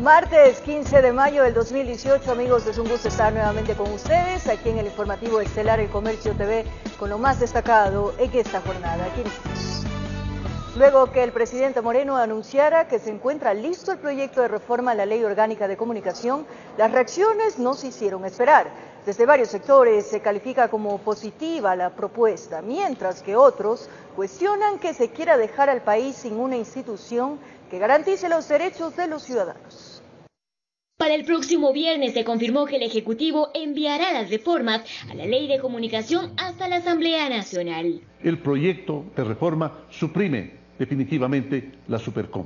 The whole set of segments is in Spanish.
Martes 15 de mayo del 2018, amigos, es un gusto estar nuevamente con ustedes aquí en el informativo estelar El Comercio TV con lo más destacado en esta jornada. Aquí iniciamos. Luego que el presidente Moreno anunciara que se encuentra listo el proyecto de reforma a la Ley Orgánica de Comunicación, las reacciones no se hicieron esperar. Desde varios sectores se califica como positiva la propuesta, mientras que otros cuestionan que se quiera dejar al país sin una institución que garantice los derechos de los ciudadanos. Para el próximo viernes se confirmó que el Ejecutivo enviará las reformas a la Ley de Comunicación hasta la Asamblea Nacional. El proyecto de reforma suprime definitivamente la Supercom.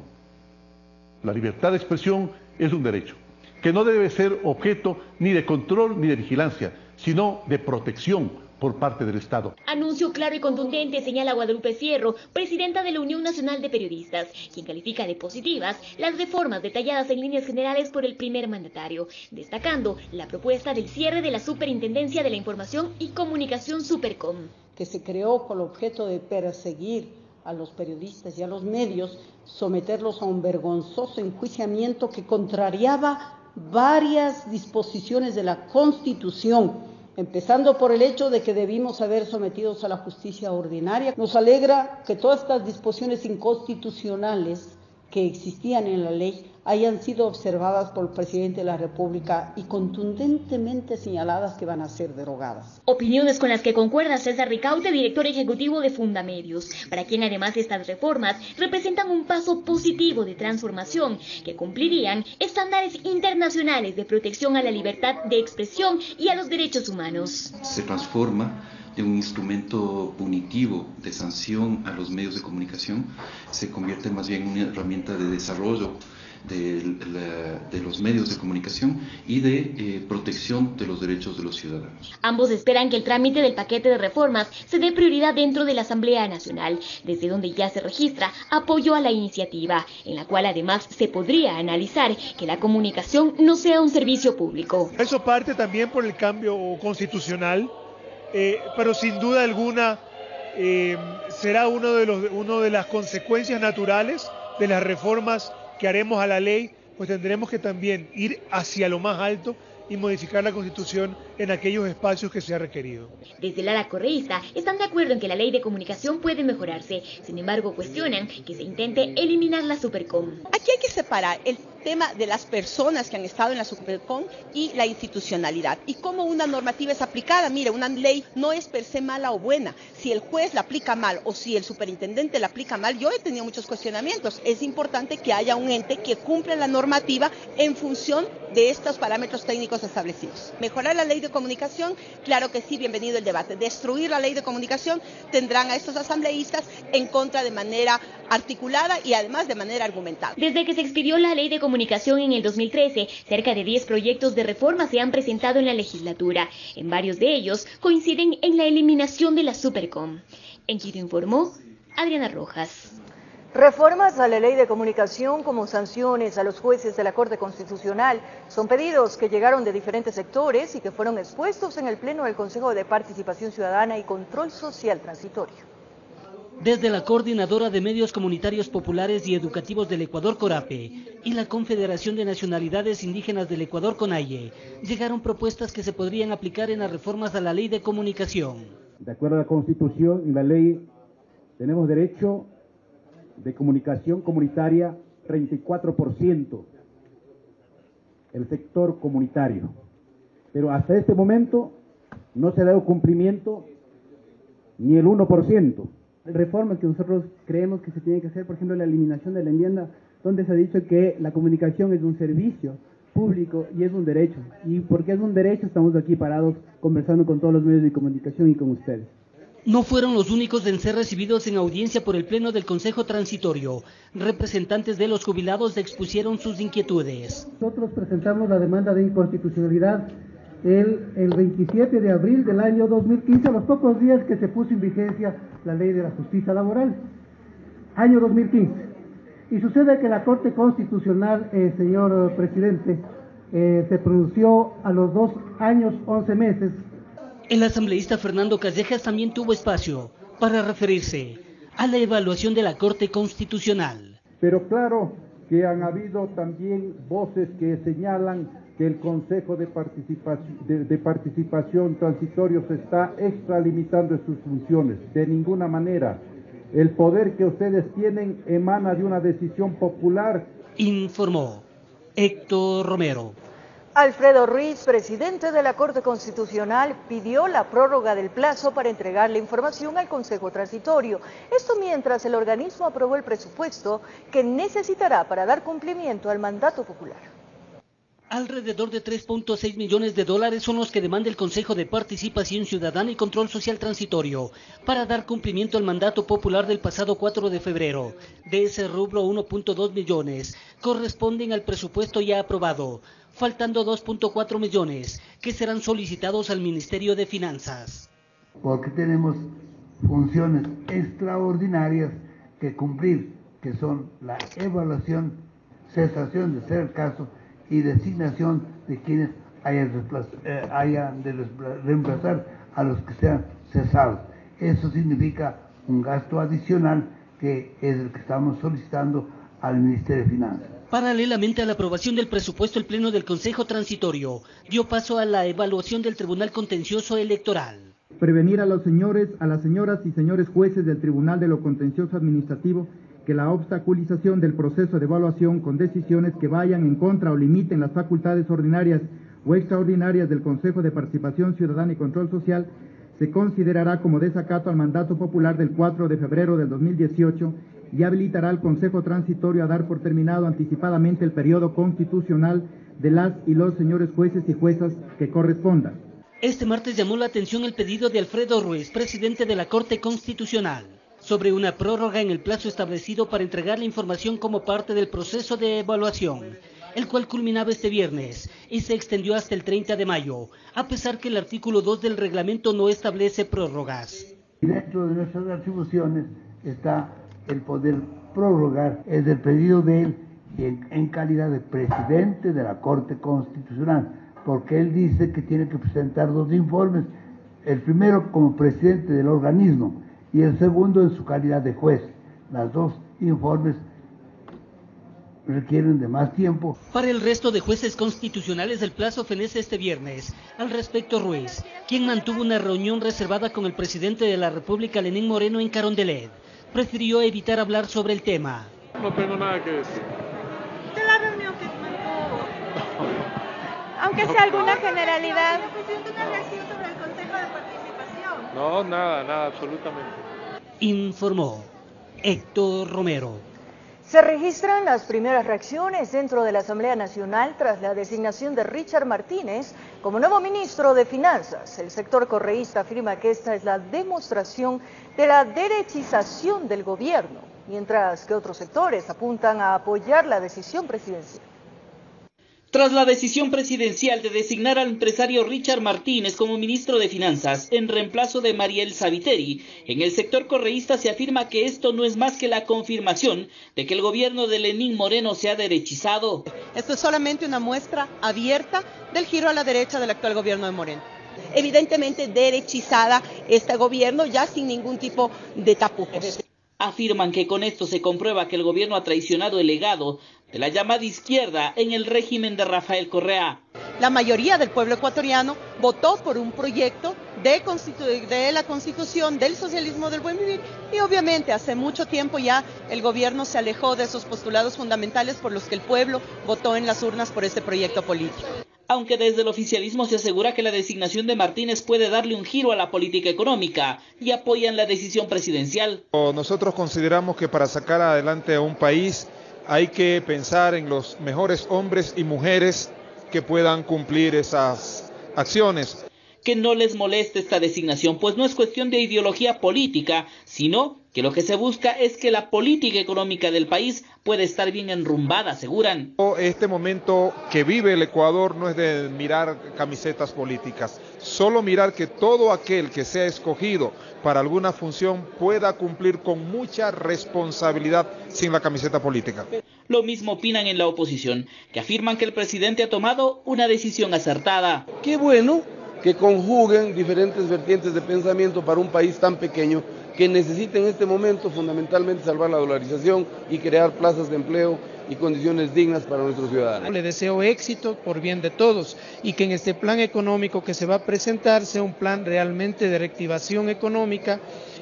La libertad de expresión es un derecho que no debe ser objeto ni de control ni de vigilancia, sino de protección por parte del Estado. Anuncio claro y contundente, señala Guadalupe Fierro, presidenta de la Unión Nacional de Periodistas, quien califica de positivas las reformas detalladas en líneas generales por el primer mandatario, destacando la propuesta del cierre de la Superintendencia de la Información y Comunicación Supercom. Que se creó con el objeto de perseguir a los periodistas y a los medios, someterlos a un vergonzoso enjuiciamiento que contrariaba varias disposiciones de la Constitución, empezando por el hecho de que debimos haber sometidos a la justicia ordinaria. Nos alegra que todas estas disposiciones inconstitucionales que existían en la ley hayan sido observadas por el presidente de la República y contundentemente señaladas que van a ser derogadas. Opiniones con las que concuerda César Ricaute, director ejecutivo de Fundamedios, para quien además estas reformas representan un paso positivo de transformación que cumplirían estándares internacionales de protección a la libertad de expresión y a los derechos humanos. Se transforma de un instrumento punitivo de sanción a los medios de comunicación, se convierte más bien en una herramienta de desarrollo de los medios de comunicación y de protección de los derechos de los ciudadanos. Ambos esperan que el trámite del paquete de reformas se dé prioridad dentro de la Asamblea Nacional, desde donde ya se registra apoyo a la iniciativa, en la cual además se podría analizar que la comunicación no sea un servicio público. Eso parte también por el cambio constitucional, pero sin duda alguna será una de las consecuencias naturales de las reformas que haremos a la ley, pues tendremos que también ir hacia lo más alto y modificar la Constitución en aquellos espacios que sea requerido. Desde el ala correísta están de acuerdo en que la ley de comunicación puede mejorarse, sin embargo cuestionan que se intente eliminar la Supercom. Aquí hay que separar el tema de las personas que han estado en la Supercom y la institucionalidad y cómo una normativa es aplicada. Mire, una ley no es per se mala o buena. Si el juez la aplica mal o si el superintendente la aplica mal, yo he tenido muchos cuestionamientos. Es importante que haya un ente que cumpla la normativa en función de estos parámetros técnicos establecidos. Mejorar la ley de comunicación, claro que sí, bienvenido el debate. Destruir la ley de comunicación, tendrán a estos asambleístas en contra de manera articulada y además de manera argumentada. Desde que se expidió la ley de comunicación en el 2013, cerca de 10 proyectos de reforma se han presentado en la legislatura. En varios de ellos coinciden en la eliminación de la Supercom. En Quito informó Adriana Rojas. Reformas a la Ley de Comunicación como sanciones a los jueces de la Corte Constitucional son pedidos que llegaron de diferentes sectores y que fueron expuestos en el Pleno del Consejo de Participación Ciudadana y Control Social Transitorio. Desde la Coordinadora de Medios Comunitarios Populares y Educativos del Ecuador, CORAPE, y la Confederación de Nacionalidades Indígenas del Ecuador, CONAIE, llegaron propuestas que se podrían aplicar en las reformas a la Ley de Comunicación. De acuerdo a la Constitución y la ley, tenemos derecho de comunicación comunitaria 34%, el sector comunitario. Pero hasta este momento no se ha dado cumplimiento ni el 1%. Reformas que nosotros creemos que se tienen que hacer, por ejemplo, la eliminación de la enmienda, donde se ha dicho que la comunicación es un servicio público y es un derecho. Y porque es un derecho estamos aquí parados conversando con todos los medios de comunicación y con ustedes. No fueron los únicos en ser recibidos en audiencia por el Pleno del Consejo Transitorio. Representantes de los jubilados expusieron sus inquietudes. Nosotros presentamos la demanda de inconstitucionalidad el 27 de abril del año 2015, a los pocos días que se puso en vigencia la Ley de la Justicia Laboral, año 2015. Y sucede que la Corte Constitucional, señor presidente, se pronunció a los 2 años, 11 meses. El asambleísta Fernando Callejas también tuvo espacio para referirse a la evaluación de la Corte Constitucional. Pero claro, que han habido también voces que señalan que el Consejo de Participación Transitorio se está extralimitando en sus funciones. De ninguna manera. El poder que ustedes tienen emana de una decisión popular. Informó Héctor Romero. Alfredo Ruiz, presidente de la Corte Constitucional, pidió la prórroga del plazo para entregar la información al Consejo Transitorio. Esto mientras el organismo aprobó el presupuesto que necesitará para dar cumplimiento al mandato popular. Alrededor de 3.6 millones de dólares son los que demanda el Consejo de Participación Ciudadana y Control Social Transitorio para dar cumplimiento al mandato popular del pasado 4 de febrero. De ese rubro, 1.2 millones corresponden al presupuesto ya aprobado, faltando 2.4 millones que serán solicitados al Ministerio de Finanzas. Porque tenemos funciones extraordinarias que cumplir, que son la evaluación, cesación de ser caso y designación de quienes hayan de reemplazar a los que sean cesados. Eso significa un gasto adicional que es el que estamos solicitando al Ministerio de Finanzas. Paralelamente a la aprobación del presupuesto, el Pleno del Consejo Transitorio dio paso a la evaluación del Tribunal Contencioso Electoral. Prevenir a los señores, a las señoras y señores jueces del Tribunal de lo Contencioso Administrativo que la obstaculización del proceso de evaluación con decisiones que vayan en contra o limiten las facultades ordinarias o extraordinarias del Consejo de Participación Ciudadana y Control Social se considerará como desacato al mandato popular del 4 de febrero del 2018 y habilitará al Consejo Transitorio a dar por terminado anticipadamente el periodo constitucional de las y los señores jueces y juezas que correspondan. Este martes llamó la atención el pedido de Alfredo Ruiz, presidente de la Corte Constitucional, sobre una prórroga en el plazo establecido para entregar la información como parte del proceso de evaluación, el cual culminaba este viernes y se extendió hasta el 30 de mayo, a pesar que el artículo 2 del reglamento no establece prórrogas. Dentro de nuestras atribuciones está el poder prorrogar, es el pedido de él en calidad de presidente de la Corte Constitucional, porque él dice que tiene que presentar 2 informes, el primero como presidente del organismo, y el segundo en su calidad de juez. Las 2 informes requieren de más tiempo. Para el resto de jueces constitucionales el plazo fenece este viernes. Al respecto, Ruiz, quien mantuvo una reunión reservada con el presidente de la República, Lenín Moreno, en Carondelet, prefirió evitar hablar sobre el tema. No tengo nada que decir. De la reunión que mantuvo. Aunque sea alguna generalidad. ¿Señor presidente, una reacción sobre el Consejo de Participación? No, nada, absolutamente. Informó Héctor Romero. Se registran las primeras reacciones dentro de la Asamblea Nacional tras la designación de Richard Martínez como nuevo ministro de Finanzas. El sector correísta afirma que esta es la demostración de la derechización del gobierno, mientras que otros sectores apuntan a apoyar la decisión presidencial. Tras la decisión presidencial de designar al empresario Richard Martínez como ministro de Finanzas en reemplazo de Mariel Saviteri, en el sector correísta se afirma que esto no es más que la confirmación de que el gobierno de Lenín Moreno se ha derechizado. Esto es solamente una muestra abierta del giro a la derecha del actual gobierno de Moreno. Evidentemente derechizada este gobierno, ya sin ningún tipo de tapujos. Afirman que con esto se comprueba que el gobierno ha traicionado el legado de la llamada izquierda en el régimen de Rafael Correa. La mayoría del pueblo ecuatoriano votó por un proyecto de la Constitución, del socialismo del buen vivir, y obviamente hace mucho tiempo ya el gobierno se alejó de esos postulados fundamentales por los que el pueblo votó en las urnas por este proyecto político. Aunque desde el oficialismo se asegura que la designación de Martínez puede darle un giro a la política económica y apoyan la decisión presidencial. Nosotros consideramos que para sacar adelante a un país hay que pensar en los mejores hombres y mujeres que puedan cumplir esas acciones. Que no les moleste esta designación, pues no es cuestión de ideología política, sino que lo que se busca es que la política económica del país pueda estar bien enrumbada, aseguran. Este momento que vive el Ecuador no es de mirar camisetas políticas, solo mirar que todo aquel que sea escogido para alguna función pueda cumplir con mucha responsabilidad sin la camiseta política. Lo mismo opinan en la oposición, que afirman que el presidente ha tomado una decisión acertada. Qué bueno que conjuguen diferentes vertientes de pensamiento para un país tan pequeño que necesita en este momento fundamentalmente salvar la dolarización y crear plazas de empleo y condiciones dignas para nuestros ciudadanos. Le deseo éxito por bien de todos y que en este plan económico que se va a presentar sea un plan realmente de reactivación económica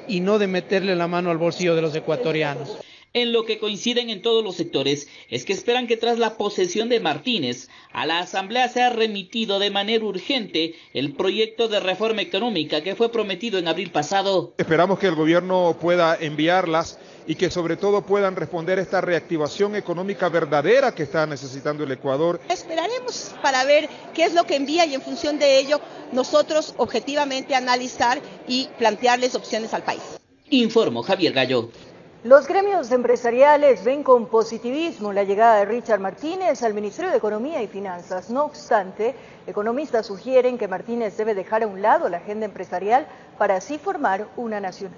y no de meterle la mano al bolsillo de los ecuatorianos. En lo que coinciden en todos los sectores es que esperan que tras la posesión de Martínez, a la Asamblea sea remitido de manera urgente el proyecto de reforma económica que fue prometido en abril pasado. Esperamos que el gobierno pueda enviarlas y que sobre todo puedan responder a esta reactivación económica verdadera que está necesitando el Ecuador. Esperaremos para ver qué es lo que envía y en función de ello nosotros objetivamente analizar y plantearles opciones al país. Informó Javier Gallo. Los gremios empresariales ven con positivismo la llegada de Richard Martínez al Ministerio de Economía y Finanzas. No obstante, economistas sugieren que Martínez debe dejar a un lado la agenda empresarial para así formar una nacional.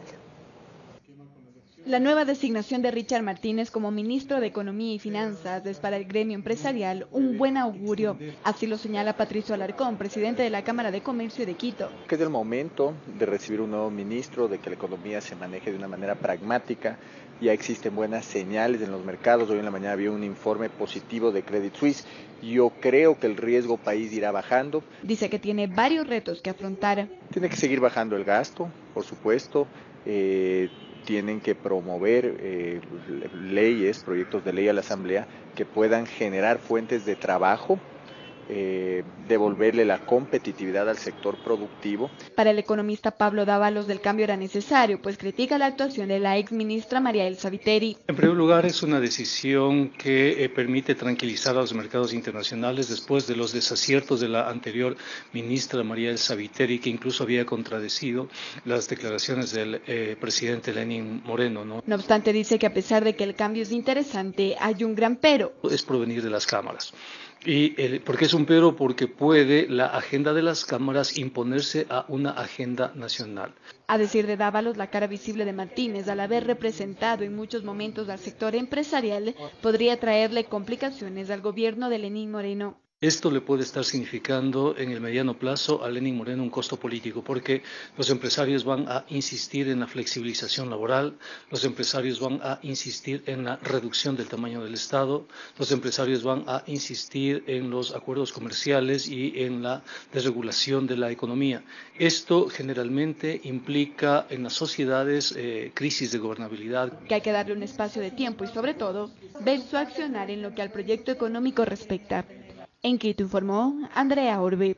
La nueva designación de Richard Martínez como ministro de Economía y Finanzas es para el gremio empresarial un buen augurio. Así lo señala Patricio Alarcón, presidente de la Cámara de Comercio de Quito. Que es el momento de recibir un nuevo ministro, de que la economía se maneje de una manera pragmática. Ya existen buenas señales en los mercados. Hoy en la mañana había un informe positivo de Credit Suisse. Yo creo que el riesgo país irá bajando. Dice que tiene varios retos que afrontar. Tiene que seguir bajando el gasto, por supuesto. Tienen que promover leyes, proyectos de ley a la Asamblea que puedan generar fuentes de trabajo, devolverle la competitividad al sector productivo. Para el economista Pablo Dávalos, del cambio era necesario, pues critica la actuación de la exministra María Elsa Viteri. En primer lugar, es una decisión que permite tranquilizar a los mercados internacionales después de los desaciertos de la anterior ministra María Elsa Viteri, que incluso había contradecido las declaraciones del presidente Lenín Moreno, ¿no? No obstante, dice que a pesar de que el cambio es interesante, hay un gran pero. Es provenir de las cámaras. ¿Por qué es un pero? Porque puede la agenda de las cámaras imponerse a una agenda nacional. A decir de Dávalos, la cara visible de Martínez, al haber representado en muchos momentos al sector empresarial, podría traerle complicaciones al gobierno de Lenín Moreno. Esto le puede estar significando en el mediano plazo a Lenín Moreno un costo político, porque los empresarios van a insistir en la flexibilización laboral, los empresarios van a insistir en la reducción del tamaño del Estado, los empresarios van a insistir en los acuerdos comerciales y en la desregulación de la economía. Esto generalmente implica en las sociedades crisis de gobernabilidad. Que hay que darle un espacio de tiempo y sobre todo ver su accionar en lo que al proyecto económico respecta. En Quito informó Andrea Orbe.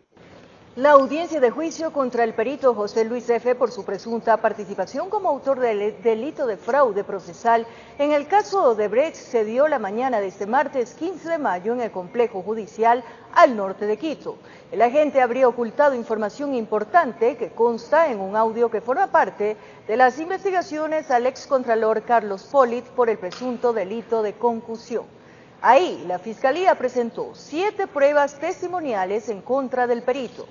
La audiencia de juicio contra el perito José Luis F. por su presunta participación como autor del delito de fraude procesal en el caso Odebrecht se dio la mañana de este martes 15 de mayo en el complejo judicial al norte de Quito. El agente habría ocultado información importante que consta en un audio que forma parte de las investigaciones al excontralor Carlos Polit por el presunto delito de concusión. Ahí, la Fiscalía presentó 7 pruebas testimoniales en contra del perito.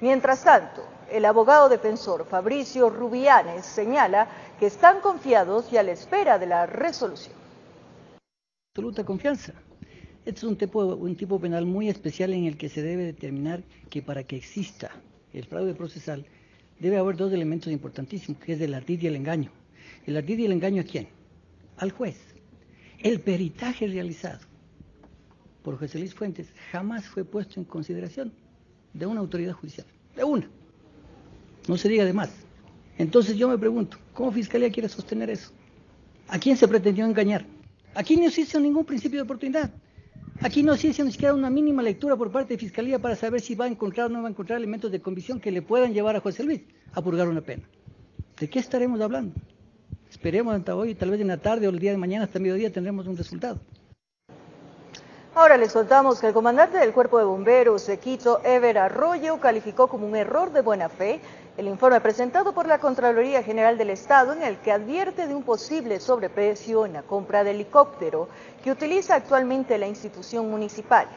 Mientras tanto, el abogado defensor Fabricio Rubianes señala que están confiados y a la espera de la resolución. Absoluta confianza. Este es un tipo penal muy especial en el que se debe determinar que para que exista el fraude procesal debe haber 2 elementos importantísimos, que es el ardid y el engaño. ¿El ardid y el engaño a quién? Al juez. El peritaje realizado por José Luis Fuentes jamás fue puesto en consideración de una autoridad judicial, de una, no se diga de más. Entonces yo me pregunto, ¿cómo Fiscalía quiere sostener eso? ¿A quién se pretendió engañar? Aquí no se hizo ningún principio de oportunidad, aquí no se hizo ni siquiera una mínima lectura por parte de Fiscalía para saber si va a encontrar o no va a encontrar elementos de convicción que le puedan llevar a José Luis a purgar una pena. ¿De qué estaremos hablando? Esperemos hasta hoy, tal vez en la tarde o el día de mañana hasta mediodía tendremos un resultado. Ahora les contamos que el comandante del Cuerpo de Bomberos de Quito, Ever Arroyo, calificó como un error de buena fe el informe presentado por la Contraloría General del Estado en el que advierte de un posible sobreprecio en la compra de helicóptero que utiliza actualmente la institución municipal.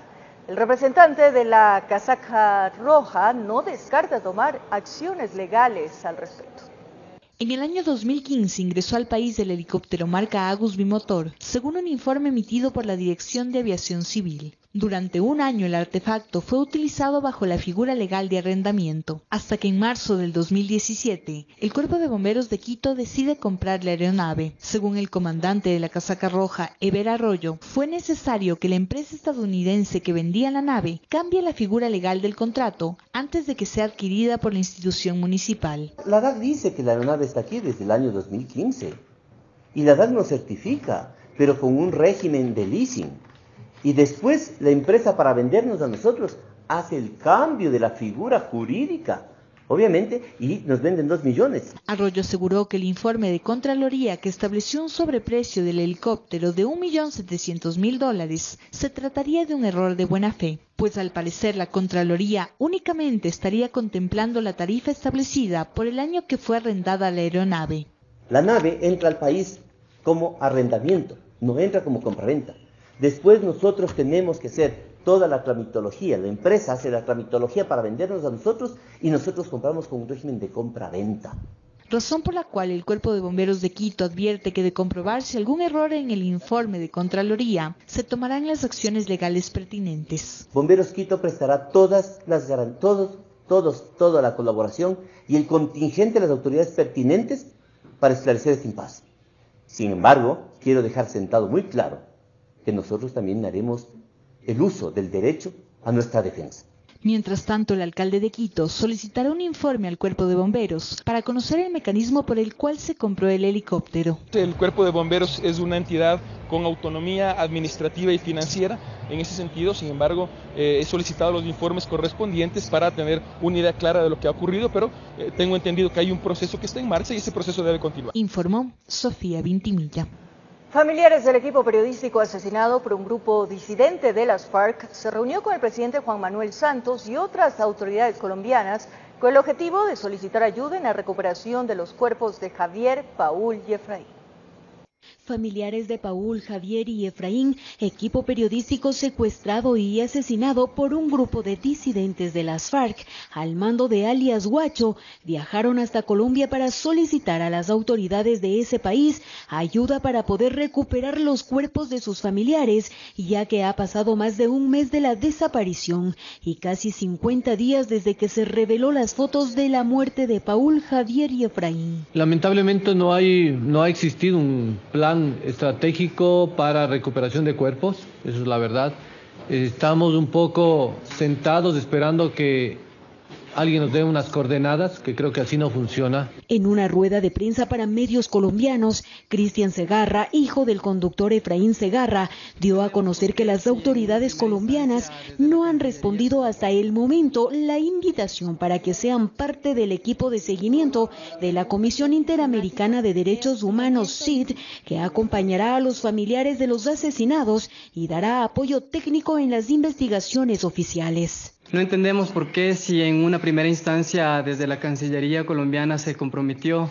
El representante de la casaca roja no descarta tomar acciones legales al respecto. En el año 2015 ingresó al país el helicóptero marca Agus Bimotor, según un informe emitido por la Dirección de Aviación Civil. Durante un año el artefacto fue utilizado bajo la figura legal de arrendamiento, hasta que en marzo del 2017 el Cuerpo de Bomberos de Quito decide comprar la aeronave. Según el comandante de la Casaca Roja, Eber Arroyo, fue necesario que la empresa estadounidense que vendía la nave cambie la figura legal del contrato antes de que sea adquirida por la institución municipal. La DAC dice que la aeronave está aquí desde el año 2015 y la DAC nos certifica, pero con un régimen de leasing. Y después la empresa, para vendernos a nosotros, hace el cambio de la figura jurídica, obviamente, y nos venden 2 millones. Arroyo aseguró que el informe de Contraloría que estableció un sobreprecio del helicóptero de $1.700.000 se trataría de un error de buena fe, pues al parecer la Contraloría únicamente estaría contemplando la tarifa establecida por el año que fue arrendada la aeronave. La nave entra al país como arrendamiento, no entra como compraventa. Después nosotros tenemos que hacer toda la tramitología, la empresa hace la tramitología para vendernos a nosotros y nosotros compramos con un régimen de compra-venta. Razón por la cual el Cuerpo de Bomberos de Quito advierte que de comprobarse algún error en el informe de Contraloría, se tomarán las acciones legales pertinentes. Bomberos Quito prestará toda la colaboración y el contingente de las autoridades pertinentes para esclarecer este impasse. Sin embargo, quiero dejar sentado muy claro que nosotros también haremos el uso del derecho a nuestra defensa. Mientras tanto, el alcalde de Quito solicitará un informe al Cuerpo de Bomberos para conocer el mecanismo por el cual se compró el helicóptero. El Cuerpo de Bomberos es una entidad con autonomía administrativa y financiera. En ese sentido, sin embargo, he solicitado los informes correspondientes para tener una idea clara de lo que ha ocurrido, pero tengo entendido que hay un proceso que está en marcha y ese proceso debe continuar. Informó Sofía Vintimilla. Familiares del equipo periodístico asesinado por un grupo disidente de las FARC se reunió con el presidente Juan Manuel Santos y otras autoridades colombianas con el objetivo de solicitar ayuda en la recuperación de los cuerpos de Javier, Paul y Efraín. Familiares de Paul, Javier y Efraín, equipo periodístico secuestrado y asesinado por un grupo de disidentes de las FARC, al mando de alias Guacho, viajaron hasta Colombia para solicitar a las autoridades de ese país ayuda para poder recuperar los cuerpos de sus familiares, ya que ha pasado más de un mes de la desaparición y casi 50 días desde que se reveló las fotos de la muerte de Paul, Javier y Efraín. Lamentablemente no ha existido un plan estratégico para recuperación de cuerpos, eso es la verdad. Estamos un poco sentados esperando que alguien nos dé unas coordenadas, que creo que así no funciona. En una rueda de prensa para medios colombianos, Cristian Segarra, hijo del conductor Efraín Segarra, dio a conocer que las autoridades colombianas no han respondido hasta el momento la invitación para que sean parte del equipo de seguimiento de la Comisión Interamericana de Derechos Humanos, CID, que acompañará a los familiares de los asesinados y dará apoyo técnico en las investigaciones oficiales. No entendemos por qué, si en una primera instancia desde la Cancillería colombiana se comprometió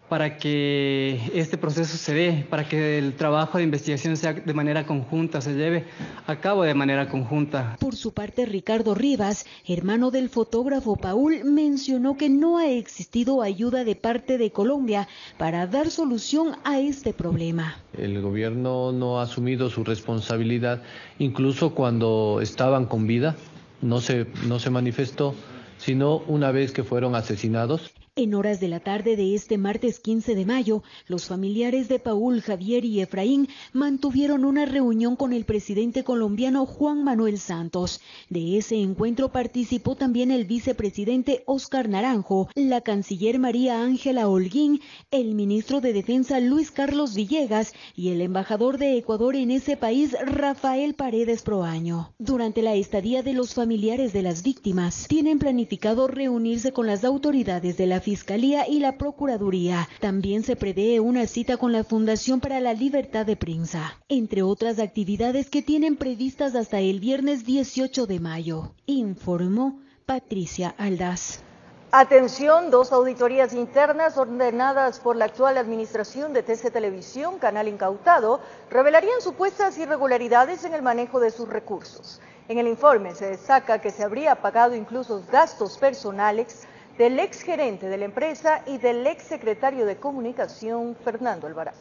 para que este proceso se dé, para que el trabajo de investigación sea de manera conjunta, se lleve a cabo de manera conjunta. Por su parte, Ricardo Rivas, hermano del fotógrafo Paul, mencionó que no ha existido ayuda de parte de Colombia para dar solución a este problema. El gobierno no ha asumido su responsabilidad, incluso cuando estaban con vida. No se manifestó, sino una vez que fueron asesinados. En horas de la tarde de este martes 15 de mayo, los familiares de Paul, Javier y Efraín mantuvieron una reunión con el presidente colombiano Juan Manuel Santos. De ese encuentro participó también el vicepresidente Óscar Naranjo, la canciller María Ángela Holguín, el ministro de Defensa Luis Carlos Villegas y el embajador de Ecuador en ese país, Rafael Paredes Proaño. Durante la estadía de los familiares de las víctimas, tienen planificado reunirse con las autoridades de la Fiscalía y la Procuraduría. También se prevé una cita con la Fundación para la Libertad de Prensa, entre otras actividades que tienen previstas hasta el viernes 18 de mayo, informó Patricia Aldaz. Atención, 2 auditorías internas ordenadas por la actual administración de TC Televisión, canal incautado, revelarían supuestas irregularidades en el manejo de sus recursos. En el informe se destaca que se habría pagado incluso gastos personales del exgerente de la empresa y del exsecretario de Comunicación, Fernando Alvarado.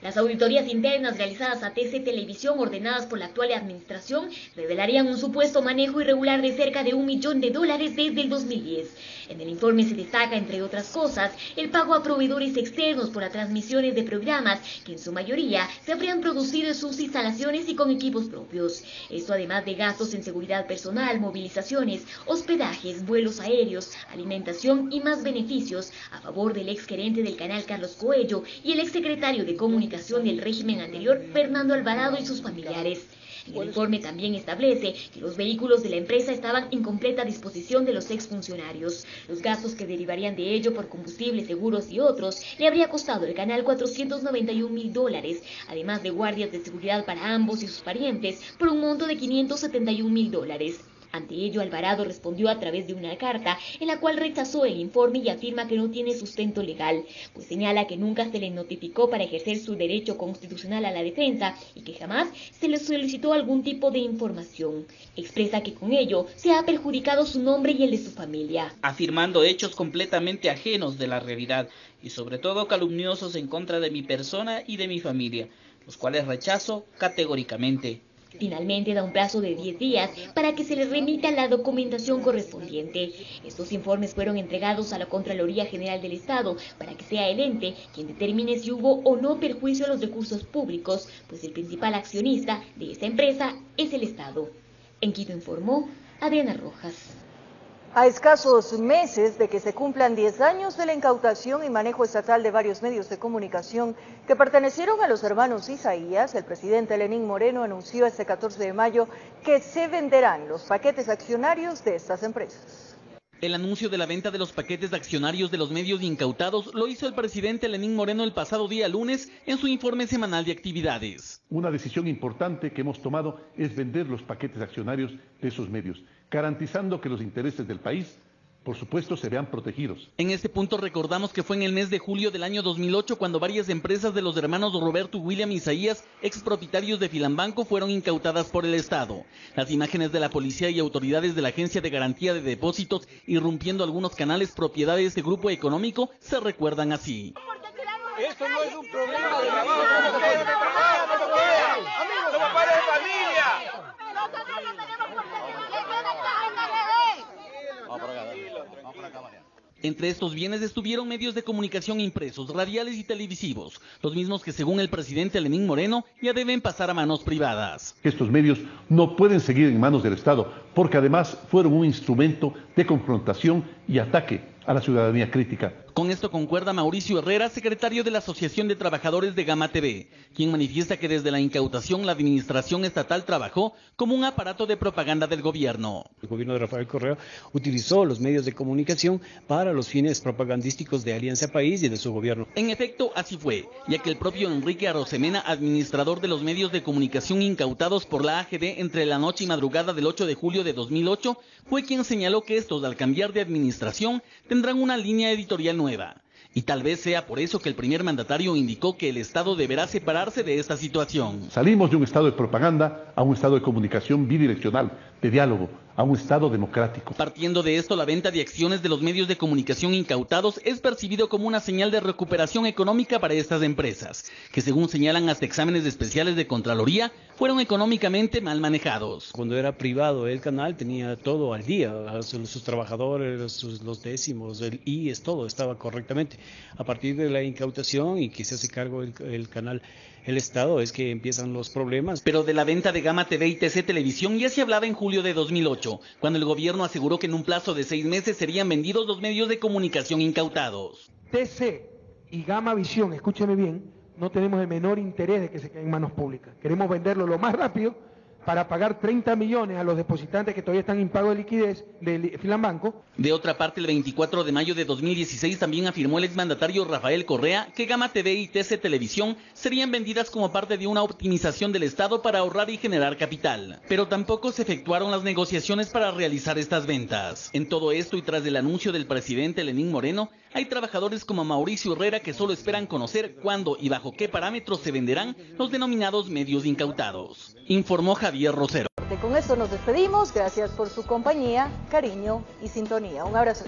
Las auditorías internas realizadas a TC Televisión, ordenadas por la actual administración, revelarían un supuesto manejo irregular de cerca de $1 millón desde el 2010. En el informe se destaca, entre otras cosas, el pago a proveedores externos por las transmisiones de programas que en su mayoría se habrían producido en sus instalaciones y con equipos propios. Esto además de gastos en seguridad personal, movilizaciones, hospedajes, vuelos aéreos, alimentación y más beneficios a favor del exgerente del canal Carlos Coello y el exsecretario de Comunicación del régimen anterior, Fernando Alvarado, y sus familiares. El informe también establece que los vehículos de la empresa estaban en completa disposición de los exfuncionarios. Los gastos que derivarían de ello por combustible, seguros y otros le habría costado al canal $491.000, además de guardias de seguridad para ambos y sus parientes por un monto de $571.000. Ante ello, Alvarado respondió a través de una carta en la cual rechazó el informe y afirma que no tiene sustento legal, pues señala que nunca se le notificó para ejercer su derecho constitucional a la defensa y que jamás se le solicitó algún tipo de información. Expresa que con ello se ha perjudicado su nombre y el de su familia, afirmando hechos completamente ajenos de la realidad y sobre todo calumniosos en contra de mi persona y de mi familia, los cuales rechazo categóricamente. Finalmente da un plazo de 10 días para que se le remita la documentación correspondiente. Estos informes fueron entregados a la Contraloría General del Estado para que sea el ente quien determine si hubo o no perjuicio a los recursos públicos, pues el principal accionista de esta empresa es el Estado. En Quito informó Adriana Rojas. A escasos meses de que se cumplan 10 años de la incautación y manejo estatal de varios medios de comunicación que pertenecieron a los hermanos Isaías, el presidente Lenín Moreno anunció este 14 de mayo que se venderán los paquetes accionarios de estas empresas. El anuncio de la venta de los paquetes accionarios de los medios incautados lo hizo el presidente Lenín Moreno el pasado día lunes en su informe semanal de actividades. Una decisión importante que hemos tomado es vender los paquetes accionarios de esos medios, garantizando que los intereses del país, por supuesto, se vean protegidos. En este punto recordamos que fue en el mes de julio del año 2008 cuando varias empresas de los hermanos Roberto y William Isaías, expropietarios de Filambanco, fueron incautadas por el Estado. Las imágenes de la policía y autoridades de la Agencia de Garantía de Depósitos irrumpiendo algunos canales propiedad de este grupo económico se recuerdan así. Esto no es un problema de trabajo, somos padres de familia. Entre estos bienes estuvieron medios de comunicación impresos, radiales y televisivos, los mismos que según el presidente Lenín Moreno ya deben pasar a manos privadas. Estos medios no pueden seguir en manos del Estado porque además fueron un instrumento de confrontación y ataque a la ciudadanía crítica. Con esto concuerda Mauricio Herrera, secretario de la Asociación de Trabajadores de Gama TV, quien manifiesta que desde la incautación la administración estatal trabajó como un aparato de propaganda del gobierno. El gobierno de Rafael Correa utilizó los medios de comunicación para los fines propagandísticos de Alianza País y de su gobierno. En efecto, así fue, ya que el propio Enrique Arosemena, administrador de los medios de comunicación incautados por la AGD entre la noche y madrugada del 8 de julio de 2008, fue quien señaló que estos, al cambiar de administración, tendrán una línea editorial nueva. Y tal vez sea por eso que el primer mandatario indicó que el Estado deberá separarse de esta situación. Salimos de un estado de propaganda a un estado de comunicación bidireccional, de diálogo, a un Estado democrático. Partiendo de esto, la venta de acciones de los medios de comunicación incautados es percibido como una señal de recuperación económica para estas empresas, que según señalan hasta exámenes especiales de Contraloría, fueron económicamente mal manejados. Cuando era privado el canal tenía todo al día, sus trabajadores, los décimos, el IES, todo estaba correctamente. A partir de la incautación y que se hace cargo el canal, el Estado, es que empiezan los problemas. Pero de la venta de Gama TV y TC Televisión ya se hablaba en julio de 2008, cuando el gobierno aseguró que en un plazo de 6 meses serían vendidos los medios de comunicación incautados. TC y Gama Visión, escúcheme bien, no tenemos el menor interés de que se queden en manos públicas. Queremos venderlo lo más rápido para pagar 30 millones a los depositantes que todavía están impago de liquidez de Filambanco. De otra parte, el 24 de mayo de 2016 también afirmó el exmandatario Rafael Correa que Gama TV y TC Televisión serían vendidas como parte de una optimización del Estado para ahorrar y generar capital. Pero tampoco se efectuaron las negociaciones para realizar estas ventas. En todo esto y tras el anuncio del presidente Lenín Moreno, hay trabajadores como Mauricio Herrera que solo esperan conocer cuándo y bajo qué parámetros se venderán los denominados medios incautados. Informó Javier Rosero. Con esto nos despedimos. Gracias por su compañía, cariño y sintonía. Un abrazo.